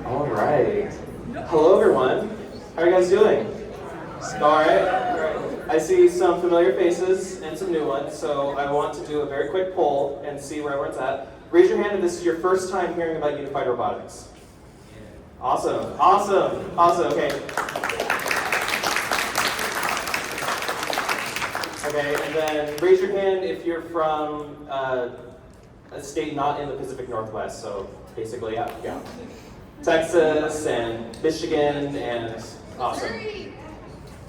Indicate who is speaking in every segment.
Speaker 1: All right. Hello, everyone. How are you guys doing? All right. I see some familiar faces and some new ones, so I want to do a very quick poll and see where everyone's at. Raise your hand if this is your first time hearing about Unified Robotics. Awesome. Okay. Okay, and then raise your hand if you're from a state not in the Pacific Northwest, so basically, yeah. Texas and Michigan and awesome.
Speaker 2: Missouri.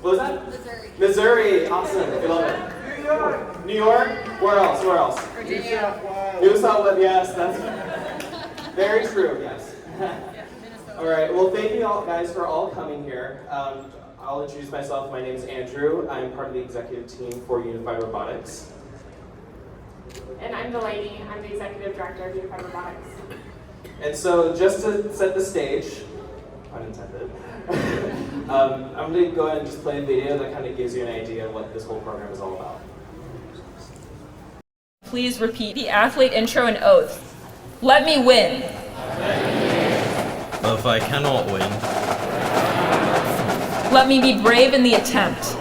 Speaker 1: What was that?
Speaker 2: Missouri.
Speaker 1: Missouri, awesome, we love it.
Speaker 3: New York.
Speaker 1: New York, where else?
Speaker 2: Virginia.
Speaker 1: New South Wales, yes, that's very true, yes. All right, well thank you all guys for all coming here. I'll introduce myself. My name is Andrew. I'm part of the executive team for Unified Robotics.
Speaker 4: And I'm Delaney. I'm the executive director of Unified Robotics.
Speaker 1: And so just to set the stage, pun intended, I'm going to go ahead and just play a video that kind of gives you an idea of what this whole program is all about.
Speaker 5: Please repeat the athlete intro and oath. Let me win.
Speaker 6: But if I cannot win,
Speaker 5: Let me be brave in the attempt.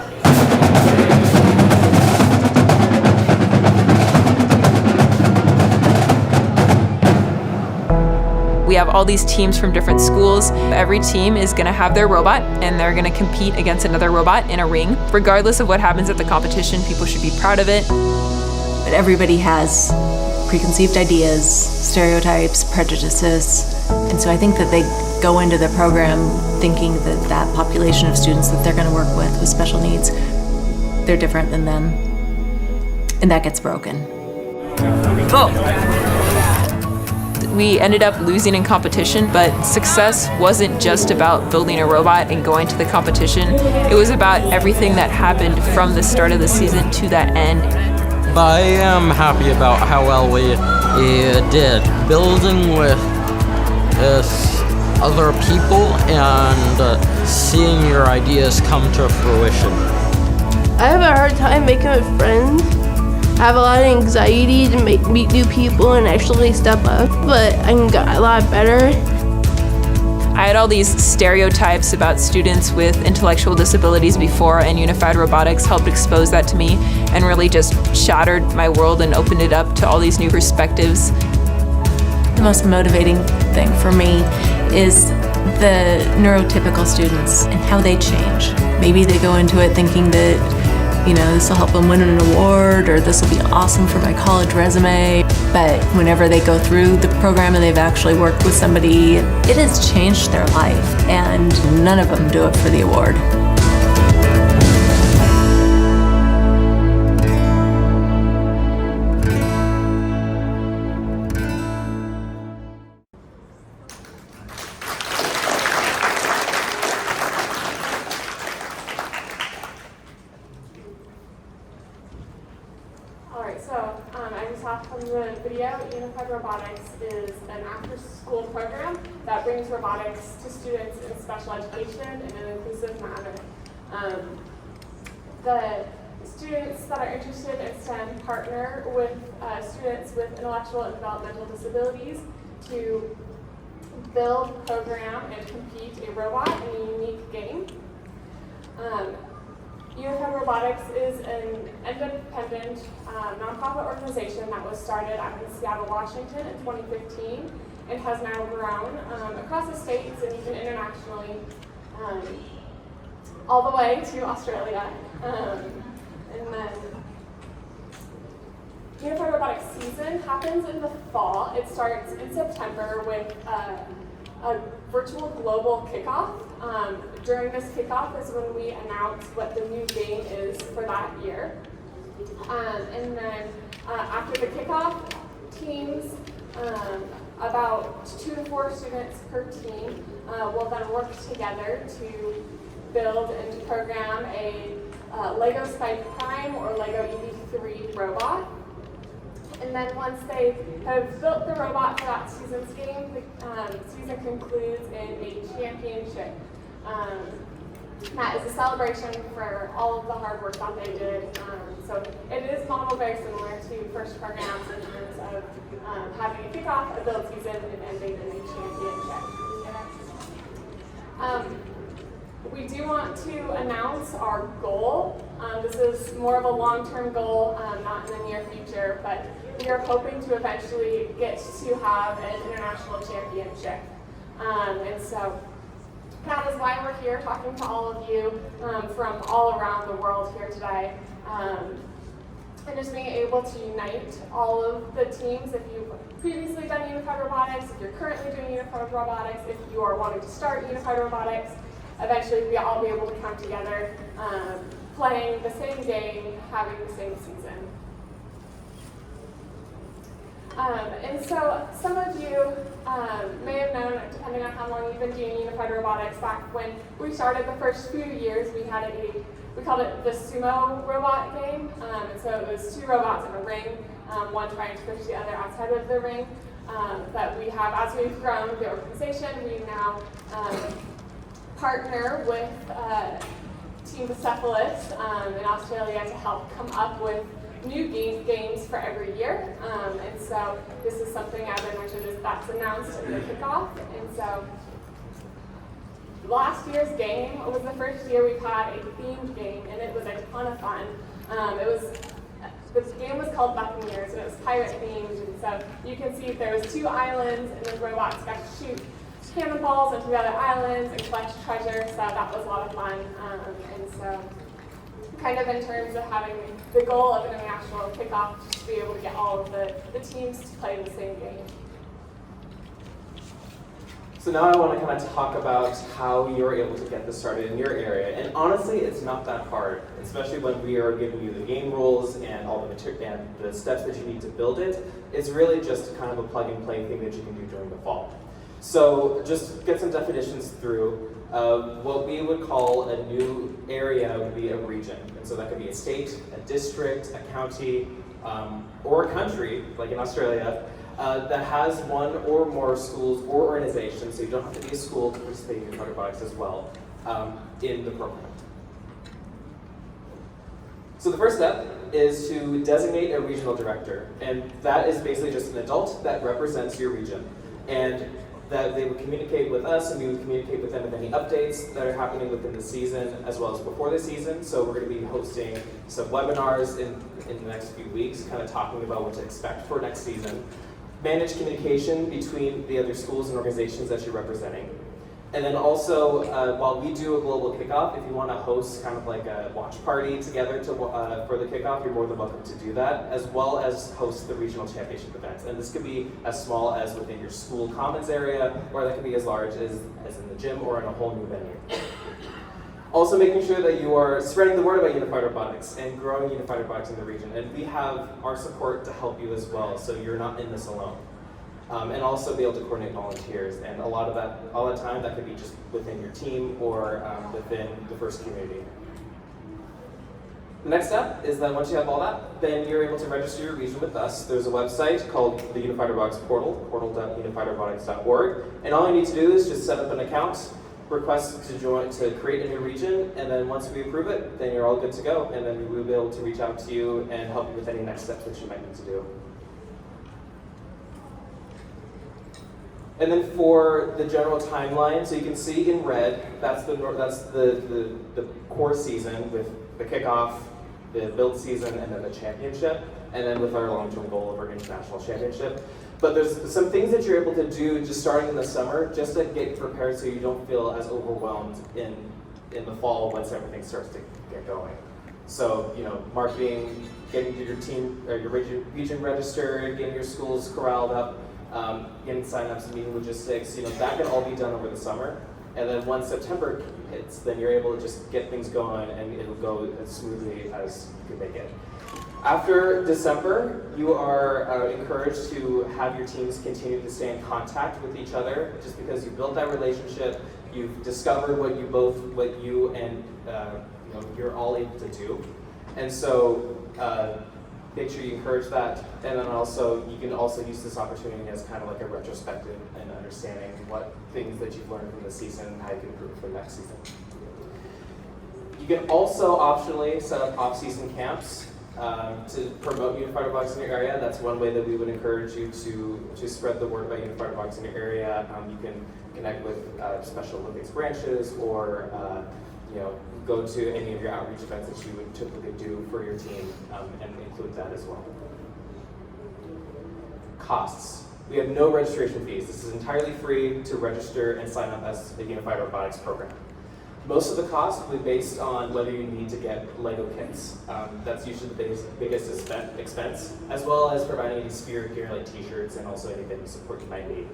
Speaker 5: We have all these teams from different schools. Every team is going to have their robot, and they're going to compete against another robot in a ring. Regardless of what happens at the competition, people should be proud of it.
Speaker 7: But everybody has preconceived ideas, stereotypes, prejudices, and so I think that they go into the program thinking that that population of students that they're going to work with special needs, they're different than them, and that gets broken.
Speaker 5: We ended up losing in competition, but success wasn't just about building a robot and going to the competition. It was about everything that happened from the start of the season to that end.
Speaker 6: but I am happy about how well we did. Building with other people and seeing your ideas come to fruition.
Speaker 8: I have a hard time making friends. I have a lot of anxiety to meet new people and actually step up, but I got a lot better.
Speaker 5: I had all these stereotypes about students with intellectual disabilities before, and Unified Robotics helped expose that to me and really just shattered my world and opened it up to all these new perspectives.
Speaker 7: The most motivating thing for me is the neurotypical students and how they change. Maybe they go into it thinking that, this will help them win an award, or this will be awesome for my college resume. But whenever they go through the program and they've actually worked with somebody, it has changed their life, and none of them do it for the award.
Speaker 4: As you saw from the video, Unified Robotics is an after-school program that brings robotics to students in special education in an inclusive manner. The students that are interested in STEM partner with students with intellectual and developmental disabilities to build, program, and compete a robot in a unique game. Unified Robotics is an independent nonprofit organization that was started out in Seattle, Washington in 2015 and has now grown across the states and even internationally, all the way to Australia. And then Unified Robotics season happens in the fall. It starts in September with a virtual global kickoff. During this kickoff is when we announce what the new game is for that year. And then after the kickoff, teams, about 2 to 4 students per team, will then work together to build and program a Lego Spike Prime or Lego EV3 robot. And then once they have built the robot for that season's game, the season concludes in a championship. That is a celebration for all of the hard work that they did. So it is modeled very similar to FIRST programs in terms of having a kickoff, a build season, and ending in a championship. We do want to announce our goal. This is more of a long-term goal, not in the near future, but we are hoping to eventually get to have an international championship. And so that is why we're here talking to all of you from all around the world here today. And just being able to unite all of the teams. If you've previously done Unified Robotics, if you're currently doing Unified Robotics, if you are wanting to start Unified Robotics, eventually we all be able to come together, playing the same game, having the same season. And so some of you may have known, depending on how long you've been doing Unified Robotics, back when we started the first few years, we called it the sumo robot game. And so it was two robots in a ring, one trying to push the other outside of the ring. But we have, as we've grown the organization, we now partner with Team Disabilities in Australia to help come up with new games for every year. And so this is something, as I mentioned, that's announced in the kickoff. And so last year's game was the first year we've had a themed game, and it was a ton of fun. This game was called Buccaneers, and it was pirate themed. And so you can see there was 2 islands, and the robots got to shoot cannonballs into the other islands and collect treasure. So that was a lot of fun. And so kind of in terms of having the goal of an international kickoff, to be able to get all of the teams to play the same game.
Speaker 1: So now I want to kind of talk about how you're able to get this started in your area. And honestly, it's not that hard, especially when we are giving you the game rules and all the material and the steps that you need to build it. It's really just kind of a plug and play thing that you can do during the fall. So just get some definitions through. What we would call a new area would be a region. And so that could be a state, a district, a county, or a country, like in Australia, that has one or more schools or organizations, so you don't have to be a school to participate in Unified Robotics as well, in the program. So the first step is to designate a regional director, and that is basically just an adult that represents your region. And that they would communicate with us, and we would communicate with them with any updates that are happening within the season as well as before the season. So we're going to be hosting some webinars in the next few weeks, kind of talking about what to expect for next season. Manage communication between the other schools and organizations that you're representing. And then also, while we do a global kickoff, if you want to host kind of like a watch party together for the kickoff, you're more than welcome to do that, as well as host the regional championship events. And this could be as small as within your school commons area, or that could be as large as in the gym or in a whole new venue. Also making sure that you are spreading the word about Unified Robotics and growing Unified Robotics in the region. And we have our support to help you as well, so you're not in this alone. And also be able to coordinate volunteers, and all the time that could be just within your team or within the first community. The next step is that once you have all that, then you're able to register your region with us. There's a website called the Unified Robotics portal, portal.unifiedrobotics.org, and all you need to do is just set up an account, request to create a new region, and then once we approve it, then you're all good to go, and then we will be able to reach out to you and help you with any next steps that you might need to do. And then for the general timeline, so you can see in red, that's the core season with the kickoff, the build season, and then the championship, and then with our long-term goal of our international championship. But there's some things that you're able to do just starting in the summer, just to get prepared so you don't feel as overwhelmed in the fall once everything starts to get going. So, marketing, getting your team or your region registered, getting your schools corralled up, getting signups and meeting logistics, that can all be done over the summer. And then once September hits, then you're able to just get things going, and it'll go as smoothly as you can make it. After December, you are encouraged to have your teams continue to stay in contact with each other, just because you built that relationship, you've discovered what you and you're all able to do. And so make sure you encourage that, and then also you can also use this opportunity as kind of like a retrospective and understanding what things that you've learned from the season and how you can improve for next season. You can also optionally set up off-season camps. to promote Unified Robotics in your area. That's one way that we would encourage you to spread the word about Unified Robotics in your area. You can connect with Special Olympics branches, or go to any of your outreach events that you would typically do for your team, and include that as well. Costs. We have no registration fees. This is entirely free to register and sign up as a Unified Robotics program. Most of the cost will be based on whether you need to get Lego kits. That's usually the biggest expense, as well as providing any spirit gear like t-shirts and also any vending support you might need.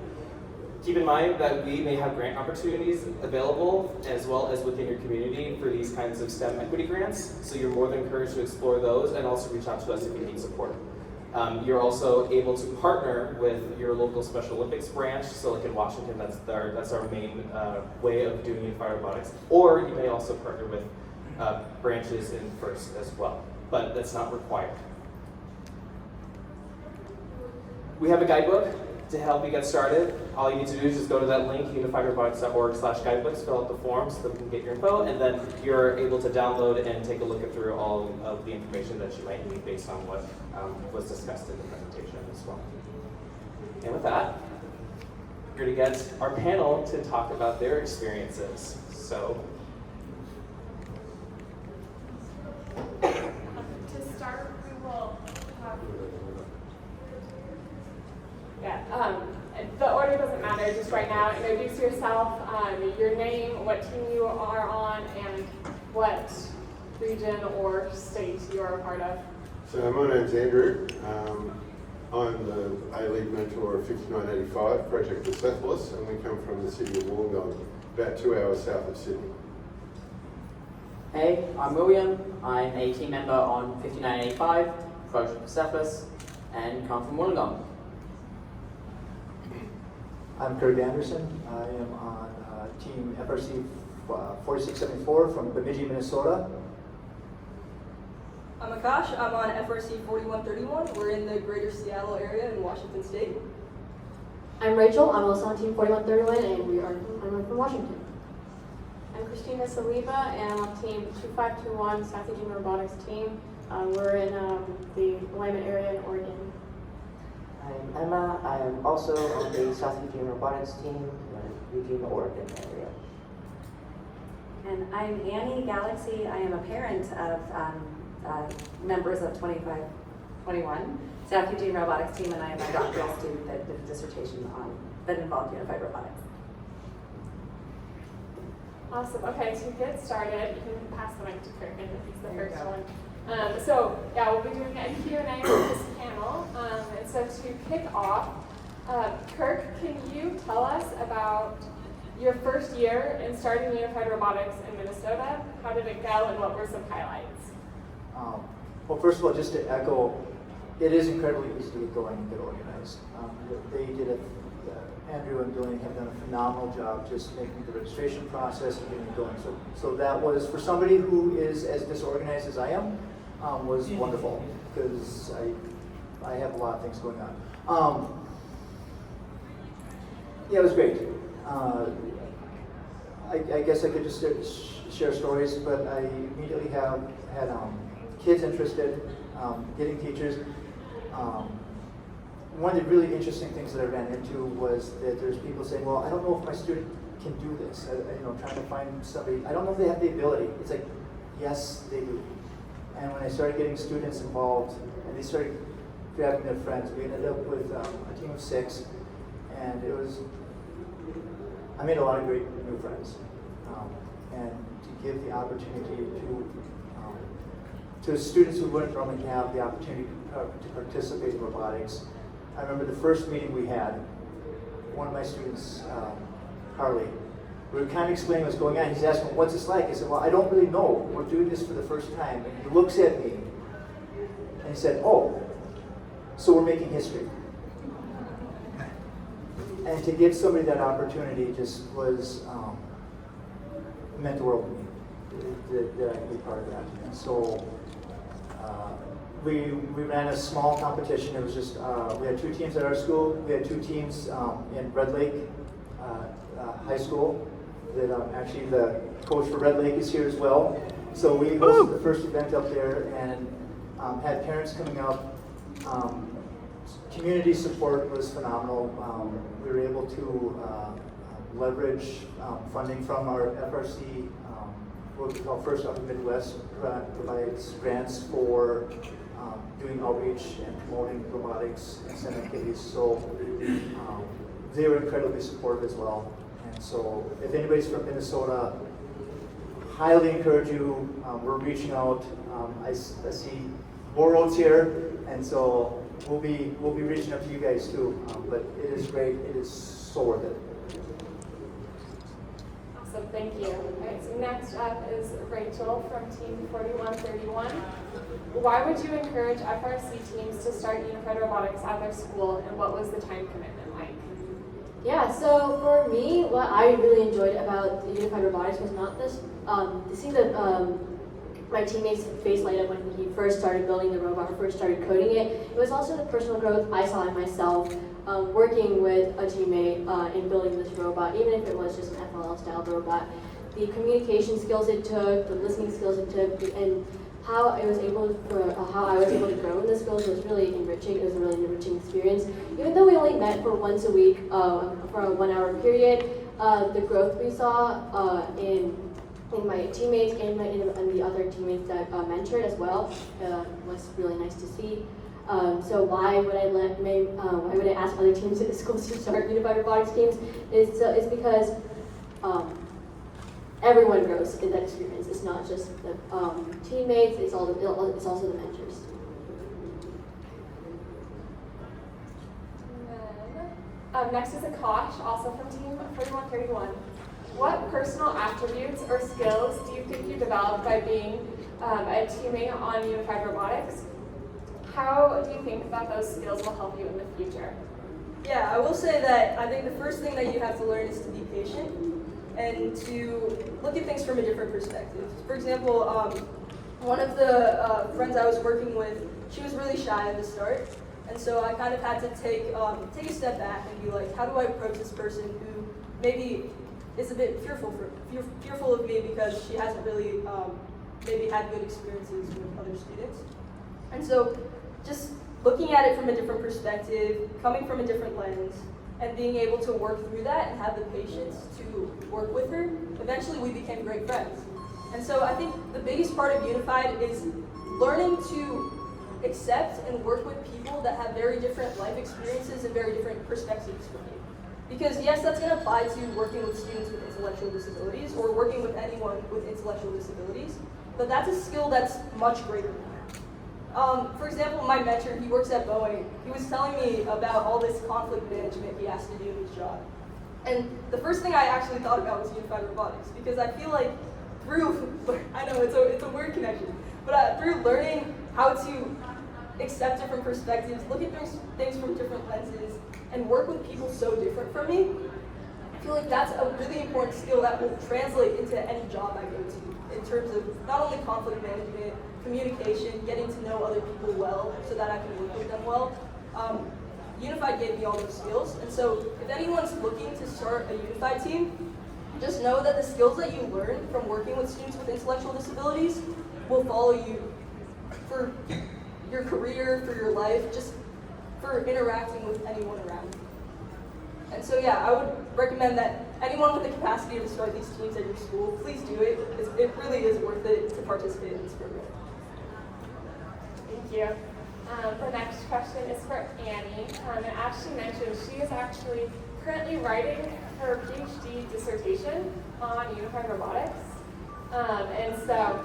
Speaker 1: Keep in mind that we may have grant opportunities available as well as within your community for these kinds of STEM equity grants, so you're more than encouraged to explore those and also reach out to us if you need support. You're also able to partner with your local Special Olympics branch. So like in Washington, that's our main way of doing Unified Robotics. Or you may also partner with branches in FIRST as well, but that's not required. We have a guidebook to help you get started. All you need to do is just go to that link, unifiedrobotics.org/guidebooks, fill out the form so that we can get your info, and then you're able to download and take a look through all of the information that you might need based on what was discussed in the presentation as well. And with that, we're going to get our panel to talk about their experiences. So,
Speaker 4: to start, we will have. The order doesn't matter, just right now, introduce yourself, your name, what team you are on, and what region or state you are a part of.
Speaker 2: So my name's Andrew. I'm the A-League mentor of 5985 Project Disabilities, and we come from the city of Wollongong, about 2 hours south of Sydney.
Speaker 3: Hey, I'm William. I'm a team member on 5985 Project Disabilities, and come from Wollongong.
Speaker 9: I'm Kurt Anderson. I am on team FRC 4674 from Bemidji, Minnesota.
Speaker 10: I'm Akash. I'm on FRC 4131. We're in the greater Seattle area in Washington State.
Speaker 11: I'm Rachel. I'm also on team 4131, and I'm from Washington.
Speaker 12: I'm Christina Saliba, and I'm on team 2521 South Eugene Robotics team. We're in the Willamette area in Oregon.
Speaker 13: I'm Emma. I am also on the South Eugene Robotics team in Eugene, Oregon area.
Speaker 14: And I'm Annie Galaxy. I am a parent of members of 2521 South Eugene Robotics team, and I am a doctoral student that did a dissertation that involved Unified Robotics.
Speaker 4: Awesome. Okay, to get started, you can pass the mic to Kirk, and he's the first one. So yeah, we'll be doing a Q&A with this panel. And so to kick off, Kirk, can you tell us about your first year in starting Unified Robotics in Minnesota? How did it go, and what were some highlights?
Speaker 9: Well, first of all, just to echo, it is incredibly easy to get going and get organized. Andrew and Billy have done a phenomenal job just making the registration process and getting it going. So that was, for somebody who is as disorganized as I am, was wonderful, because I have a lot of things going on. Yeah, it was great. I guess I could just share stories, but I immediately had kids interested, getting teachers. One of the really interesting things that I ran into was that there's people saying, well, I don't know if my student can do this. Trying to find somebody, I don't know if they have the ability. It's like, yes, they do. And when I started getting students involved, and they started grabbing their friends, we ended up with a team of 6, and I made a lot of great new friends. And to give the opportunity to students who wouldn't normally have the opportunity to participate in robotics. I remember the first meeting we had, one of my students, Harley, we were kind of explaining what's going on. He's asking, what's this like? I said, well, I don't really know. We're doing this for the first time. And he looks at me, and he said, oh, so we're making history. And to give somebody that opportunity just was, meant the world to me, that I could be part of that. And so, we ran a small competition. It was just, we had 2 teams at our school. We had 2 teams in Red Lake High School. That actually the coach for Red Lake is here as well. So we hosted the first event up there, and had parents coming up. Community support was phenomenal. We were able to leverage funding from our FRC, what we call First Up in Midwest, provides grants for doing outreach and promoting robotics and STEM activities. So they were incredibly supportive as well. And so if anybody's from Minnesota, highly encourage you. We're reaching out. I see more roads here, and so we'll be reaching out to you guys too. But it is great. It is so worth it.
Speaker 4: Awesome, thank you. All right, so next up is Rachel from Team 4131. Why would you encourage FRC teams to start Unified Robotics at their school, and what was the time commitment like?
Speaker 12: Yeah, so for me, what I really enjoyed about the Unified Robotics was not this, to see my teammate's face light up when he first started building the robot, or first started coding it. It was also the personal growth I saw in myself, working with a teammate in building this robot, even if it was just an FLL-style robot. The communication skills it took, the listening skills it took, and how I was able to grow in the skills was really enriching. It was a really enriching experience. Even though we only met for once a week for a 1 hour period, the growth we saw in my teammates and the other teammates that mentored as well was really nice to see. So why would I ask other teams at the schools to start Unified Robotics teams? It's because everyone grows in that experience. It's not just the teammates, it's also the mentors.
Speaker 4: Next is Akash, also from Team 4131. What personal attributes or skills do you think you developed by being a teammate on Unified Robotics? How do you think that those skills will help you in the future?
Speaker 10: Yeah, I will say that I think the first thing that you have to learn is to be patient and to look at things from a different perspective. For example, one of the friends I was working with, she was really shy at the start, and so I kind of had to take a step back and be like, how do I approach this person who maybe is a bit fearful of me because she hasn't really maybe had good experiences with other students. And so just looking at it from a different perspective, coming from a different lens, and being able to work through that and have the patience to work with her, eventually we became great friends. And so I think the biggest part of Unified is learning to accept and work with people that have very different life experiences and very different perspectives from you. Because yes, that's going to apply to working with students with intellectual disabilities or working with anyone with intellectual disabilities, but that's a skill that's much greater than that. For example, my mentor, he works at Boeing. He was telling me about all this conflict management he has to do in his job. And the first thing I actually thought about was Unified Robotics, because I feel like I know it's a weird connection, but through learning how to accept different perspectives, look at things from different lenses, and work with people so different from me, I feel like that's a really important skill that will translate into any job I go to in terms of not only conflict management, communication, getting to know other people well so that I can work with them well. Unified gave me all those skills, and so if anyone's looking to start a Unified team, just know that the skills that you learn from working with students with intellectual disabilities will follow you for your career, for your life, just for interacting with anyone around you. And so yeah, I would recommend that anyone with the capacity to start these teams at your school, please do it. It really is worth it to participate in this program.
Speaker 4: Thank you. The next question is for Annie. And as she mentioned, she is actually currently writing her PhD dissertation on Unified Robotics. And so,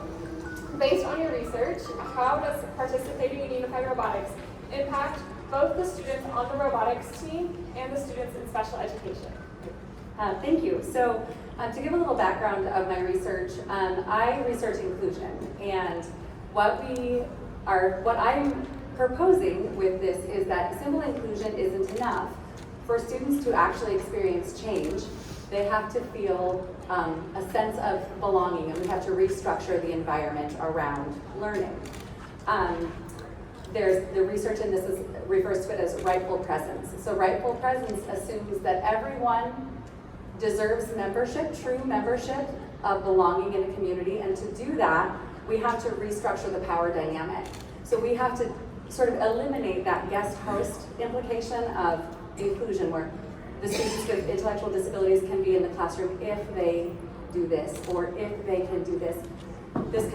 Speaker 4: based on your research, how does participating in Unified Robotics impact both the students on the robotics team and the students in special education?
Speaker 14: Thank you. So to give a little background of my research, I research inclusion, and what I'm proposing with this is that simple inclusion isn't enough. For students to actually experience change, they have to feel a sense of belonging, and we have to restructure the environment around learning. There's the research in this refers to it as rightful presence. So rightful presence assumes that everyone deserves membership, true membership of belonging in a community, and to do that, we have to restructure the power dynamic. So we have to sort of eliminate that guest host implication of inclusion, where the students with intellectual disabilities can be in the classroom if they do this, or if they can do this. This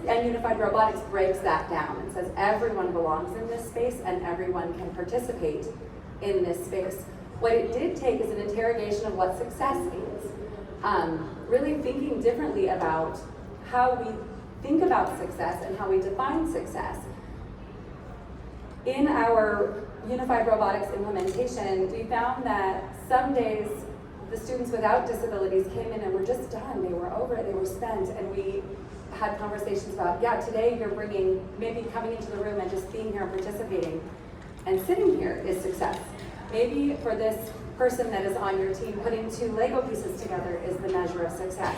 Speaker 14: and Unified Robotics breaks that down and says everyone belongs in this space and everyone can participate in this space. What it did take is an interrogation of what success is. Really thinking differently about how we think about success and how we define success. In our Unified Robotics implementation, we found that some days the students without disabilities came in and were just done. They were over it, they were spent, and we had conversations about, yeah, today you're maybe coming into the room and just being here and participating and sitting here is success. Maybe for this person that is on your team, putting 2 Lego pieces together is the measure of success.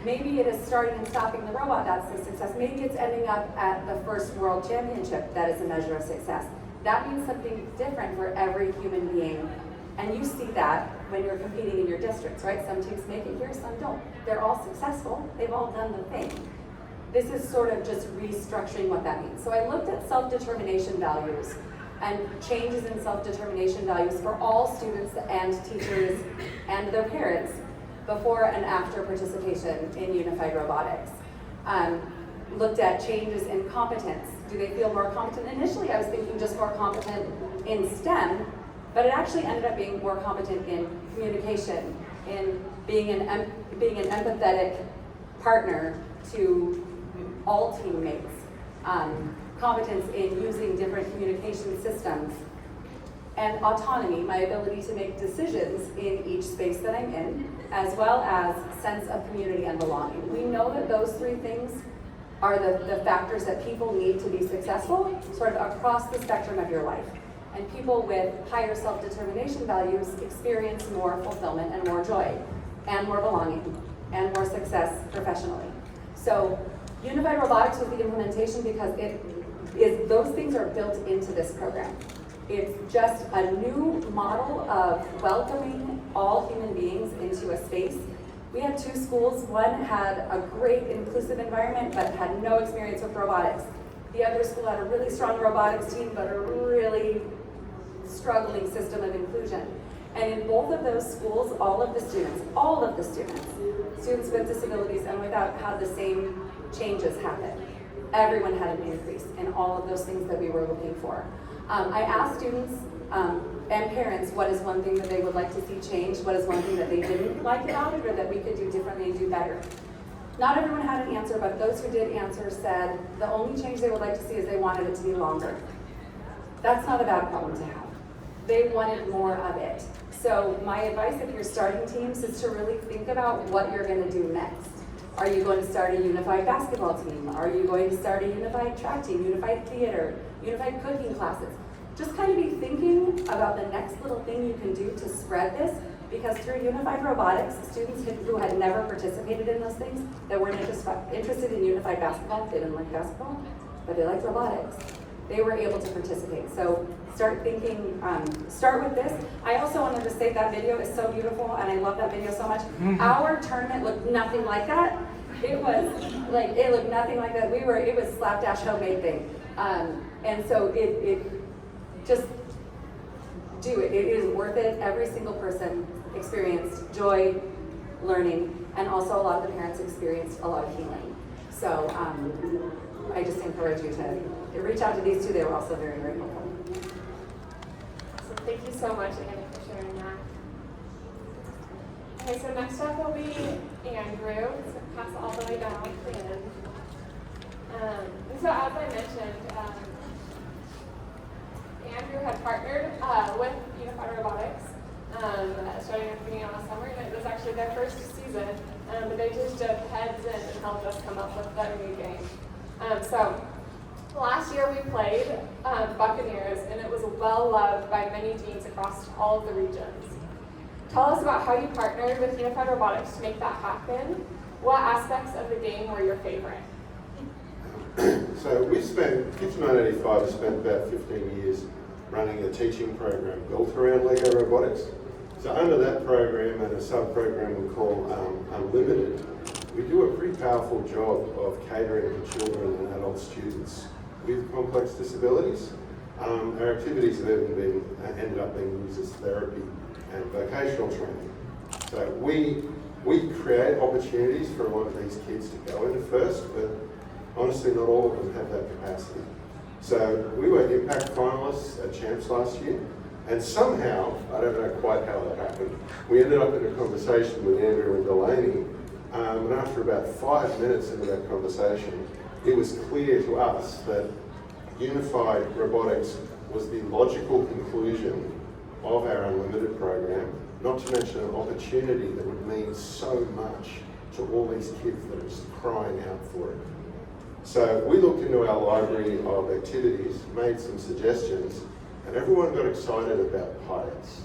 Speaker 14: Maybe it is starting and stopping the robot, that's the success. Maybe it's ending up at the first world championship, that is a measure of success. That means something different for every human being. And you see that when you're competing in your districts, right? Some teams make it here, some don't. They're all successful, they've all done the thing. This is sort of just restructuring what that means. So I looked at self-determination values and changes in self-determination values for all students and teachers and their parents before and after participation in Unified Robotics. Looked at changes in competence. Do they feel more competent? Initially I was thinking just more competent in STEM, but it actually ended up being more competent in communication, in being an empathetic partner to all teammates, competence in using different communication systems, and autonomy, my ability to make decisions in each space that I'm in, as well as sense of community and belonging. We know that those 3 things are the factors that people need to be successful, sort of across the spectrum of your life. And people with higher self-determination values experience more fulfillment and more joy, and more belonging, and more success professionally. So Unified Robotics was the implementation because those things are built into this program. It's just a new model of welcoming all human beings into a space. We had 2 schools. One had a great inclusive environment, but had no experience with robotics. The other school had a really strong robotics team, but a really struggling system of inclusion. And in both of those schools, all of the students with disabilities and without, had the same changes happen. Everyone had an increase in all of those things that we were looking for. I asked students and parents what is one thing that they would like to see change, what is one thing that they didn't like about it or that we could do differently and do better. Not everyone had an answer, but those who did answer said the only change they would like to see is they wanted it to be longer. That's not a bad problem to have. They wanted more of it. So my advice if you're starting teams is to really think about what you're going to do next. Are you going to start a unified basketball team? Are you going to start a unified track team, unified theater, unified cooking classes? Just kind of be thinking about the next little thing you can do to spread this, because through Unified Robotics, students who had never participated in those things, that weren't interested in unified basketball, they didn't like basketball, but they liked robotics, they were able to participate. So start thinking, start with this. I also wanted to say that video is so beautiful, and I love that video so much. Our tournament looked nothing like that. It looked nothing like that. It was slapdash homemade thing. And so just do it. It is worth it. Every single person experienced joy, learning, and also a lot of the parents experienced a lot of healing. So I just encourage you to reach out to these 2. They were also very, very helpful.
Speaker 4: So thank you so much, Annie, for sharing that. Okay, so next up will be Andrew. So pass it all the way down to the end. And so as I mentioned, Andrew had partnered with Unified Robotics starting at the beginning of the summer, and it was actually their first season, but they just dove heads in and helped us come up with their new game. So last year we played Buccaneers, and it was well loved by many teams across all of the regions. Tell us about how you partnered with Unified Robotics to make that happen. What aspects of the game were your favorite?
Speaker 2: So we spent, Kitchen 985 has spent about 15 years running a teaching program built around Lego Robotics. So under that program and a sub-program we call Unlimited, we do a pretty powerful job of catering to children and adult students with complex disabilities. Our activities have even ended up being used as therapy and vocational training. So we create opportunities for a lot of these kids to go into FIRST, but honestly not all of them have that capacity. So we were impact finalists at Champs last year, and somehow, I don't know quite how that happened, we ended up in a conversation with Andrew and Delaney, and after about 5 minutes into that conversation, it was clear to us that Unified Robotics was the logical conclusion of our Unlimited program, not to mention an opportunity that would mean so much to all these kids that are just crying out for it. So we looked into our library of activities, made some suggestions, and everyone got excited about pirates.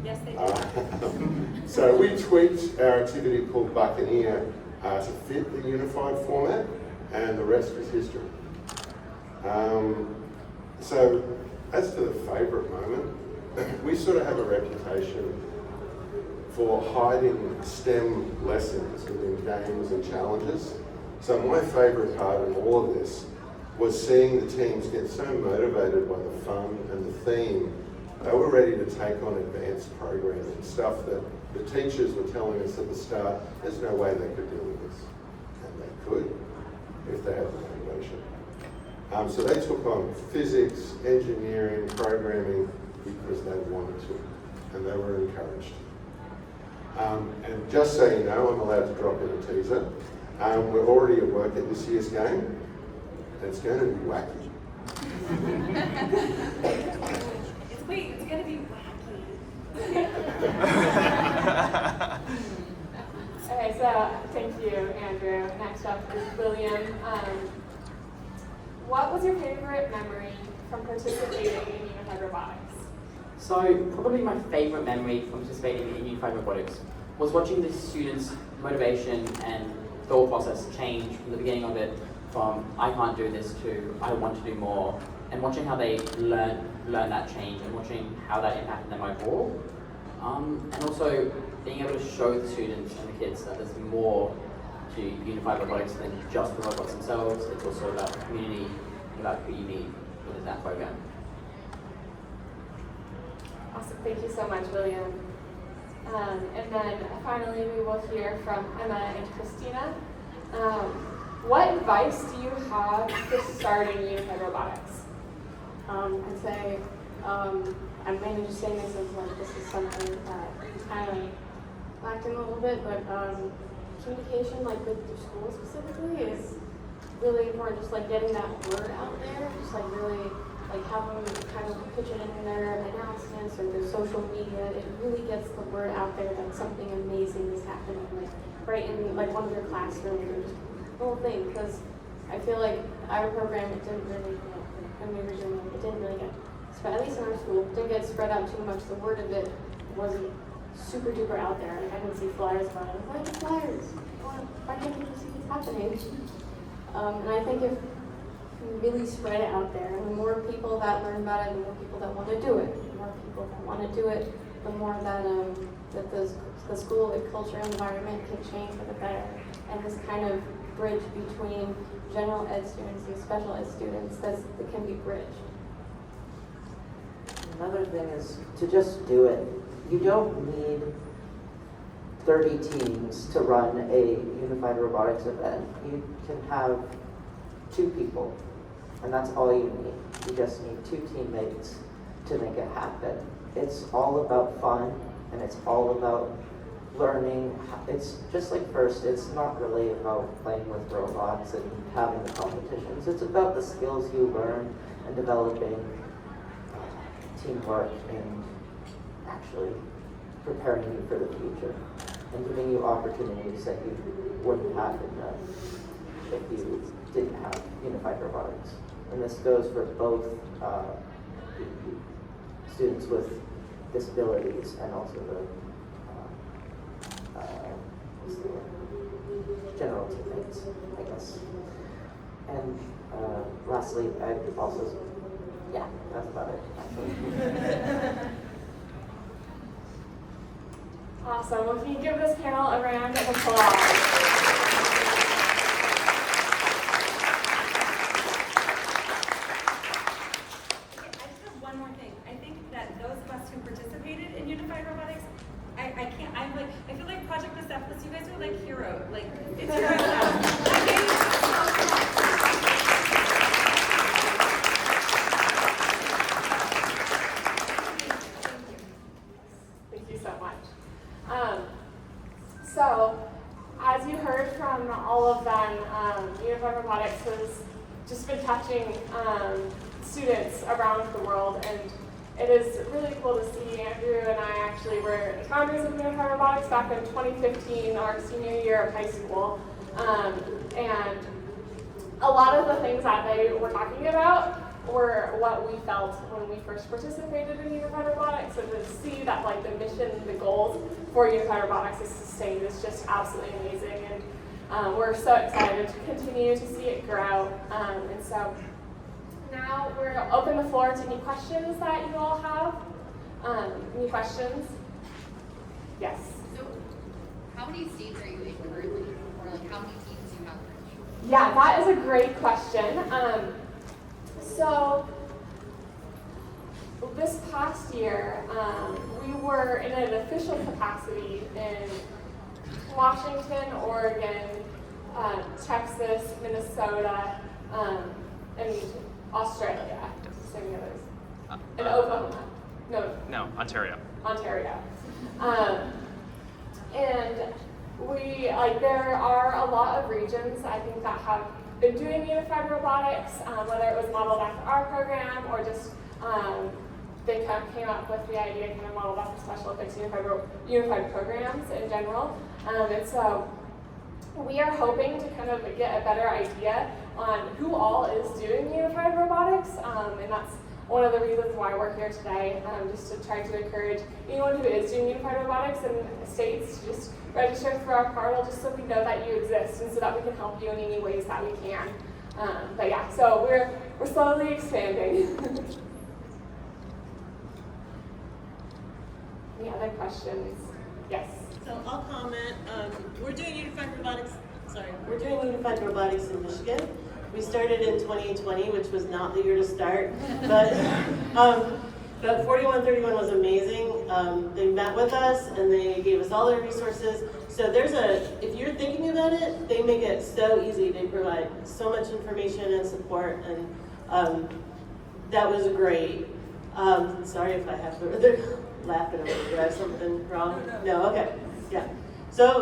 Speaker 10: Yes, they did.
Speaker 2: So we tweaked our activity called Buccaneer to fit the unified format, and the rest is history. So as to the favourite moment, we sort of have a reputation for hiding STEM lessons within games and challenges. So my favourite part in all of this was seeing the teams get so motivated by the fun and the theme. They were ready to take on advanced programming, stuff that the teachers were telling us at the start, there's no way they could do this. And they could, if they had the motivation. So they took on physics, engineering, programming, because they wanted to, and they were encouraged. And just so you know, I'm allowed to drop in a teaser. We're already at work at this year's game, and it's going to be wacky.
Speaker 10: It's going to be wacky.
Speaker 4: Okay, so thank you, Andrew. Next up is William. What was your favorite memory from participating in Unified Robotics?
Speaker 3: So probably my favorite memory from participating in Unified Robotics was watching the students' motivation and thought process change from the beginning of it, from I can't do this to I want to do more, and watching how they learn that change and watching how that impacted them overall. And also being able to show the students and the kids that there's more to Unified Robotics than just the robots themselves. It's also about the community, about who you meet within that program.
Speaker 4: Awesome, thank you so much, William. And then finally we will hear from Emma and Christina. What advice do you have for starting Unified Robotics?
Speaker 15: I'd say I'm mainly just saying this as like this is something that kind of lacked in a little bit, but communication like with your school specifically is really important. Just like getting that word out there, just like really like have them kind of pitch it in their announcements or their social media. It really gets the word out there that something amazing is happening, like right in like one of their classrooms or just the whole thing. Because I feel like our program, it didn't really, when we were doing it, it didn't really get, at least in our school, it didn't get spread out too much. The word of it wasn't super duper out there. Like I didn't see flyers about it. Why the flyers? Why can't people see what's happening? And I think if we really spread it out there, and the more people that learn about it, the more people that want to do it. The more people that want to do it, the more that the school, the culture, environment can change for the better. And this kind of bridge between general ed students and special ed students that can be bridged.
Speaker 13: Another thing is to just do it. You don't need 30 teams to run a Unified Robotics event. You can have 2 people, and that's all you need. You just need 2 teammates to make it happen. It's all about fun, and it's all about learning. It's just like FIRST, it's not really about playing with robots and having the competitions. It's about the skills you learn and developing teamwork and actually preparing you for the future and giving you opportunities that you wouldn't have if you didn't have Unified Robotics. And this goes for both students with disabilities and also the general teammates, I guess. And lastly, I also, yeah, that's about it, actually.
Speaker 4: Awesome. Well, can you give this panel a round of applause?
Speaker 16: who participated in Unified Robotics. I can't, I feel like Project Disabilities, you guys are like hero, like, it's hero
Speaker 4: Thank you so much. So, as you heard from all of them, Unified Robotics has just been touching students around the world, and it is really cool to see. Andrew and I actually were the founders of Unified Robotics back in 2015, our senior year of high school, and a lot of the things that they were talking about were what we felt when we first participated in Unified Robotics. So to see that like the mission, the goals for Unified Robotics is sustained is just absolutely amazing, and we're so excited to continue to see it grow. And so now we're open the floor to any questions that you all have. Any questions? Yes.
Speaker 17: So, how many states are you in currently, or like how many teams do you have currently?
Speaker 4: Yeah, that is a great question. So this past year, we were in an official capacity in Washington, Oregon, Texas, Minnesota, and Australia. So many others. And Oklahoma.
Speaker 1: No, Ontario.
Speaker 4: Ontario. And we, there are a lot of regions, I think, that have been doing Unified Robotics, whether it was modeled after our program or just they kind of came up with the idea kind of modeled after Special Olympics unified programs in general. And so we are hoping to kind of get a better idea on who all is doing Unified Robotics, and that's one of the reasons why we're here today, just to try to encourage anyone who is doing Unified Robotics in states to just register through our portal, just so we know that you exist and so that we can help you in any ways that we can. But yeah, so we're slowly expanding. Any other questions? Yes.
Speaker 18: So I'll comment. We're doing Unified Robotics. We're doing Unified Robotics in Michigan. We started in 2020, which was not the year to start, but 4131 was amazing. They met with us and they gave us all their resources. So if you're thinking about it, they make it so easy. They provide so much information and support, and that was great. Sorry if I have they're laughing over here. Did I have something wrong? No, okay, yeah. So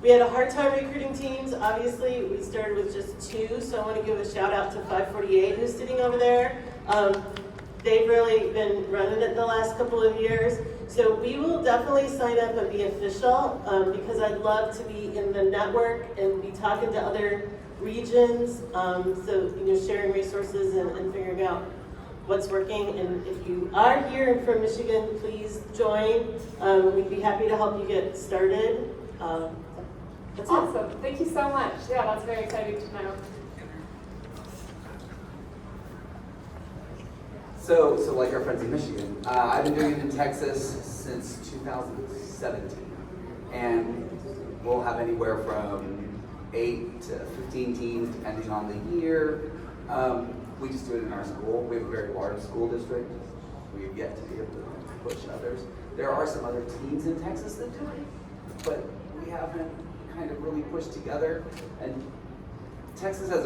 Speaker 18: we had a hard time recruiting teams. Obviously, we started with just 2, so I want to give a shout out to 548 who's sitting over there. They've really been running it the last couple of years. So we will definitely sign up and be official because I'd love to be in the network and be talking to other regions. So sharing resources and figuring out what's working. And if you are here and from Michigan, please join. We'd be happy to help you get started. That's
Speaker 4: awesome. Thank you so much. Yeah, that's very exciting to know.
Speaker 19: So like our friends in Michigan, I've been doing it in Texas since 2017, and we'll have anywhere from 8 to 15 teams depending on the year. We just do it in our school. We have a very large school district. We have yet to be able to push others. There are some other teams in Texas that do it, but we haven't kind of really pushed together. And Texas has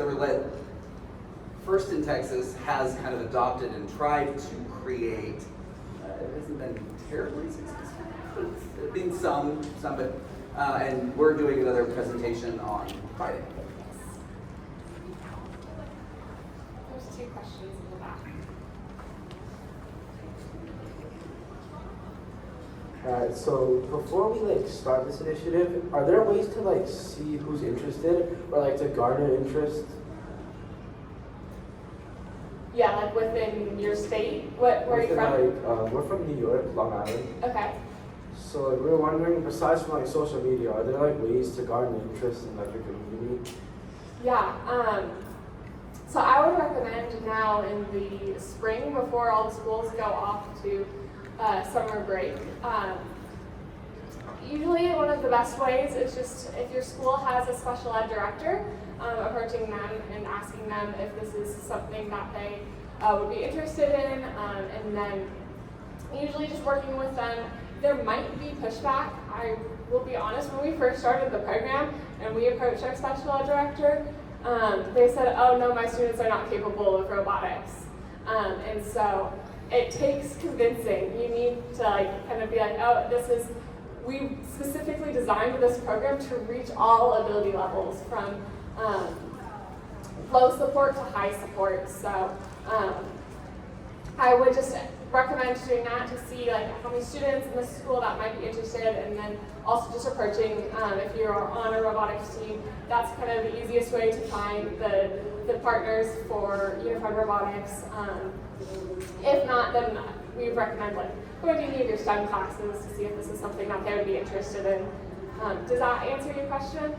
Speaker 19: First in Texas has kind of adopted and tried to create, it hasn't been terribly successful, but it's been some, but, and we're doing another presentation on Friday.
Speaker 4: There's 2 questions in the back.
Speaker 20: Alright, so before we start this initiative, are there ways to see who's interested or to garner interest?
Speaker 4: Yeah, like within your state? Where are you from?
Speaker 20: We're from New York, Long Island.
Speaker 4: Okay.
Speaker 20: So we were wondering, besides from social media, are there ways to garner interest in your community?
Speaker 4: Yeah. So I would recommend now in the spring, before all the schools go off to summer break. Usually one of the best ways is just if your school has a special ed director, approaching them and asking them if this is something that they would be interested in, and then usually just working with them. There might be pushback. I will be honest, when we first started the program and we approached our special ed director, they said, oh no, my students are not capable of robotics. And so it takes convincing. You need to kind of be like, oh, we specifically designed this program to reach all ability levels from low support to high support. So I would just recommend doing that to see how many students in the school that might be interested, and then also just approaching if you're on a robotics team. That's kind of the easiest way to find the partners for Unified Robotics. If not, then we recommend going to any of your STEM classes to see if this is something that they would be interested in. Does that answer your question?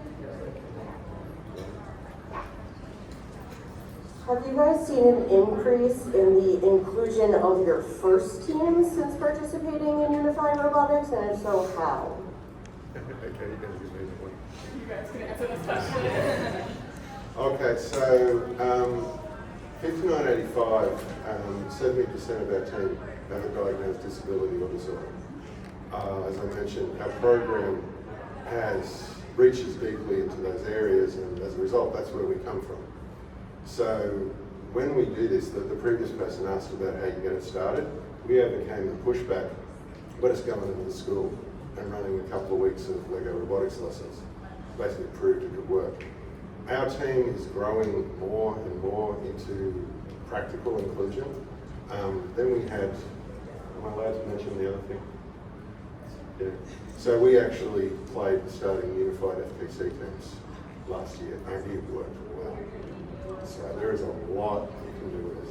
Speaker 21: Have you guys seen an increase in the inclusion of your first team since participating in Unified Robotics, and if so, how?
Speaker 2: Okay, you're going to give me the one.
Speaker 4: You guys can answer this question.
Speaker 2: Okay, so 5985, 70% of our team have a diagnosed disability or disorder. As I mentioned, our program reaches deeply into those areas, and as a result, that's where we come from. So when we do this, the previous person asked about how you get it started. We overcame the pushback, let us go into the school and running a couple of weeks of Lego robotics lessons. Basically proved it could work. Our team is growing more and more into practical inclusion. Then we had, am I allowed to mention the other thing? Yeah. So we actually played starting Unified FPC teams last year, and it worked well. So there is a lot you can do with this.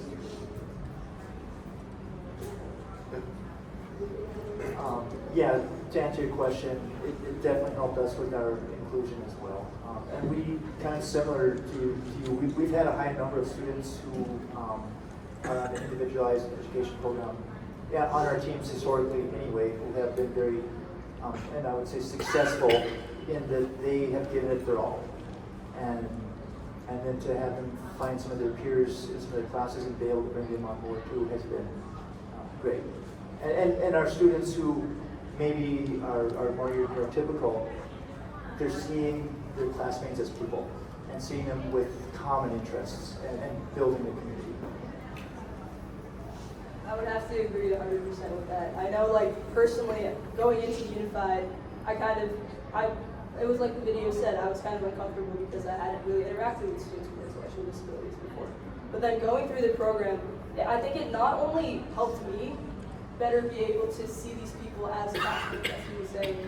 Speaker 9: Yeah, to answer your question, it definitely helped us with our inclusion as well. And we, kind of similar to you, we've had a high number of students who are on the individualized education program on our teams historically anyway, who have been very, and I would say successful in that they have given it their all. And then to have them find some of their peers in some of their classes and be able to bring them on board too has been great. And our students who maybe are more neurotypical, they're seeing their classmates as people and seeing them with common interests and building the community.
Speaker 10: I would have to agree 100% with that. I know, personally, going into Unified, it was like the video said, I was kind of uncomfortable because I hadn't really interacted with students with intellectual disabilities before. But then going through the program, I think it not only helped me better be able to see these people as classmates, as you were saying,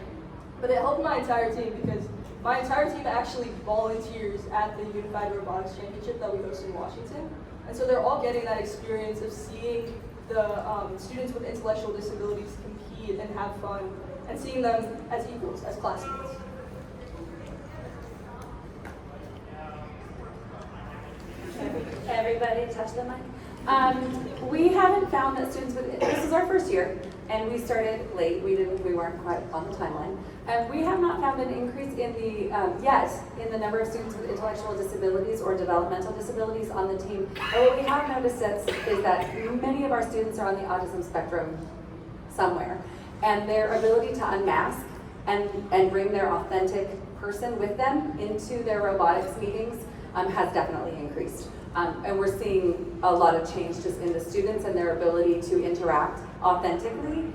Speaker 10: but it helped my entire team because my entire team actually volunteers at the Unified Robotics Championship that we host in Washington. And so they're all getting that experience of seeing the students with intellectual disabilities compete and have fun, and seeing them as equals, as classmates.
Speaker 14: Everybody touch the mic. We haven't found that students with, this is our first year, and we started late, we weren't quite on the timeline. We have not found an increase in the, yet, in the number of students with intellectual disabilities or developmental disabilities on the team. But what we have noticed is that many of our students are on the autism spectrum somewhere, and their ability to unmask and bring their authentic person with them into their robotics meetings has definitely increased. And we're seeing a lot of change just in the students and their ability to interact authentically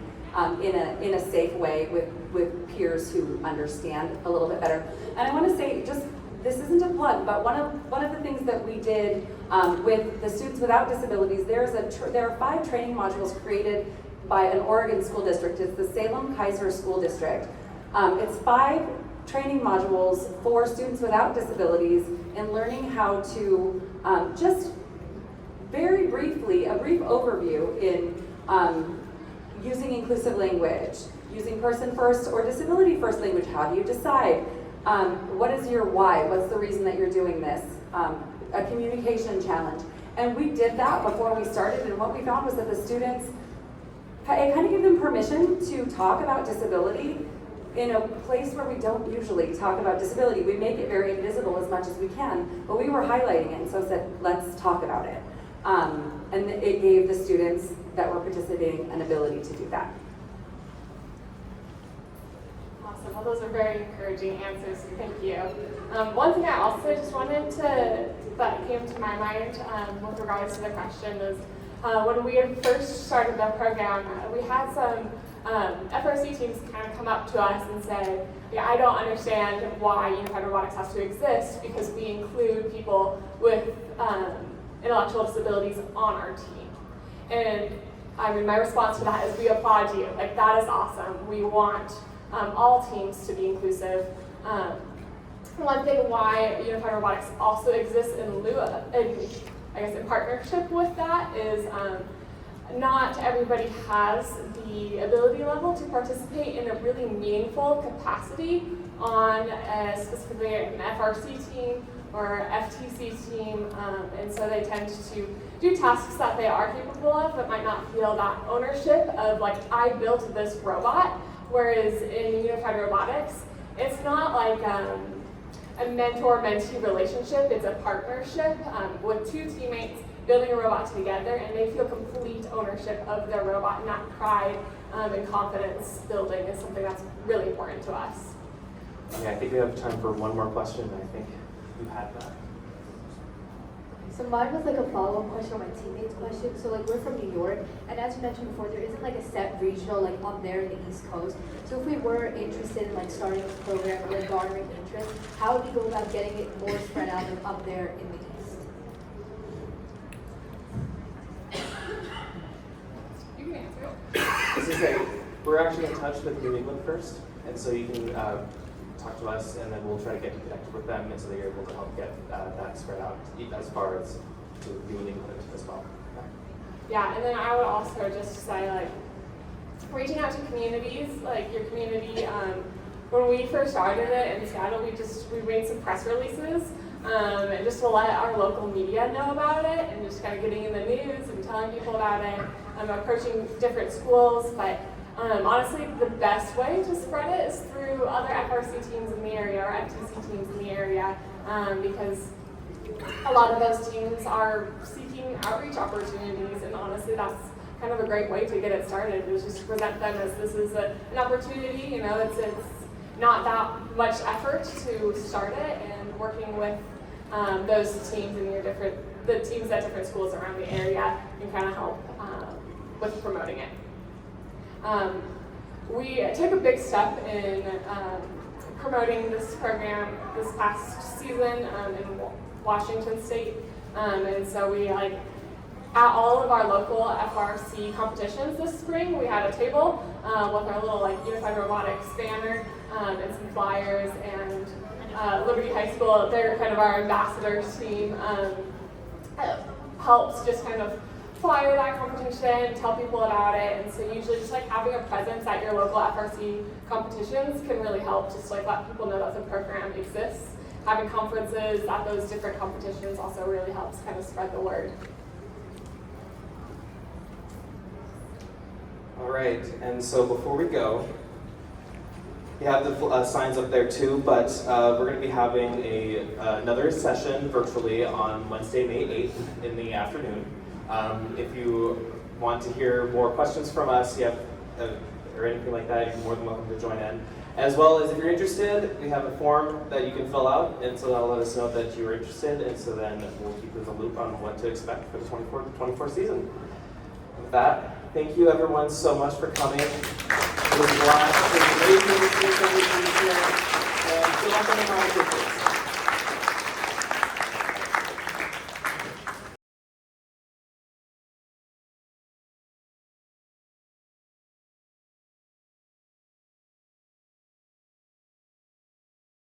Speaker 14: in a safe way with peers who understand a little bit better. And I want to say, just this isn't a plug, but one of the things that we did with the students without disabilities, there are 5 training modules created by an Oregon school district. It's the Salem-Keizer School District. It's 5 training modules for students without disabilities in learning how to just very briefly, a brief overview in using inclusive language, using person first or disability first language. How do you decide? What is your why? What's the reason that you're doing this? A communication challenge. And we did that before we started, and what we found was that the students, it kind of gave them permission to talk about disability in a place where we don't usually talk about disability. We make it very invisible as much as we can, but we were highlighting it, and so said, let's talk about it. And it gave the students that were participating an ability to do that.
Speaker 4: Awesome. Well, those are very encouraging answers. Thank you. One thing I also just wanted to, that came to my mind with regards to the question is when we had first started the program, we had some FRC teams kind of come up to us and say, yeah, I don't understand why Unified Robotics has to exist because we include people with intellectual disabilities on our team. And I mean, my response to that is we applaud you. Like, that is awesome. We want all teams to be inclusive. One thing why Unified Robotics also exists in lieu of, in partnership with that is not everybody has the ability level to participate in a really meaningful capacity on specifically an FRC team or FTC team, and so they tend to do tasks that they are capable of but might not feel that ownership of, like, I built this robot, whereas in Unified Robotics, it's not like a mentor-mentee relationship, it's a partnership with two teammates building a robot together, and they feel complete ownership of their robot, and that pride and confidence building is something that's really important to us.
Speaker 1: Okay, I think we have time for one more question. I think you had that.
Speaker 11: So mine was like a follow-up question on my teammate's question. So like we're from New York, and as you mentioned before, there isn't like a set regional like up there in the East Coast. So if we were interested in like starting this program or like garnering interest, how would we go about getting it more spread out like up there in the East?
Speaker 4: You can answer it.
Speaker 1: As I say, we're actually in touch with New England first, and so you can talk to us, and then we'll try to get you connected with them, and so that you're able to help get that spread out as far as to New England as well.
Speaker 4: Yeah, and then I would also just say, like, reaching out to communities, like your community. When we first started it in Seattle, we made some press releases, and just to let our local media know about it, and just kind of getting in the news and telling people about it, approaching different schools, but honestly, the best way to spread it is through other FRC teams in the area or FTC teams in the area, because a lot of those teams are seeking outreach opportunities, and honestly, that's kind of a great way to get it started, is just present them as this is an opportunity. You know, it's not that much effort to start it, and working with those teams in the teams at different schools around the area can kind of help with promoting it. We took a big step in promoting this program this past season in Washington State, and so we at all of our local FRC competitions this spring, we had a table with our little Unified Robotics banner and some flyers, and Liberty High School, they're kind of our ambassadors team, helps just kind of flyer that competition, tell people about it, and so usually just having a presence at your local FRC competitions can really help just let people know that the program exists. Having conferences at those different competitions also really helps kind of spread the word.
Speaker 1: All right, and so before we go, we have the signs up there too, but we're going to be having another session virtually on Wednesday, May 8th in the afternoon. If you want to hear more questions from us, or anything like that, you're more than welcome to join in. As well as if you're interested, we have a form that you can fill out, and so that'll let us know that you're interested, and so then we'll keep you in the loop on what to expect for the 24 season. With that, thank you everyone so much for coming. It was a blast.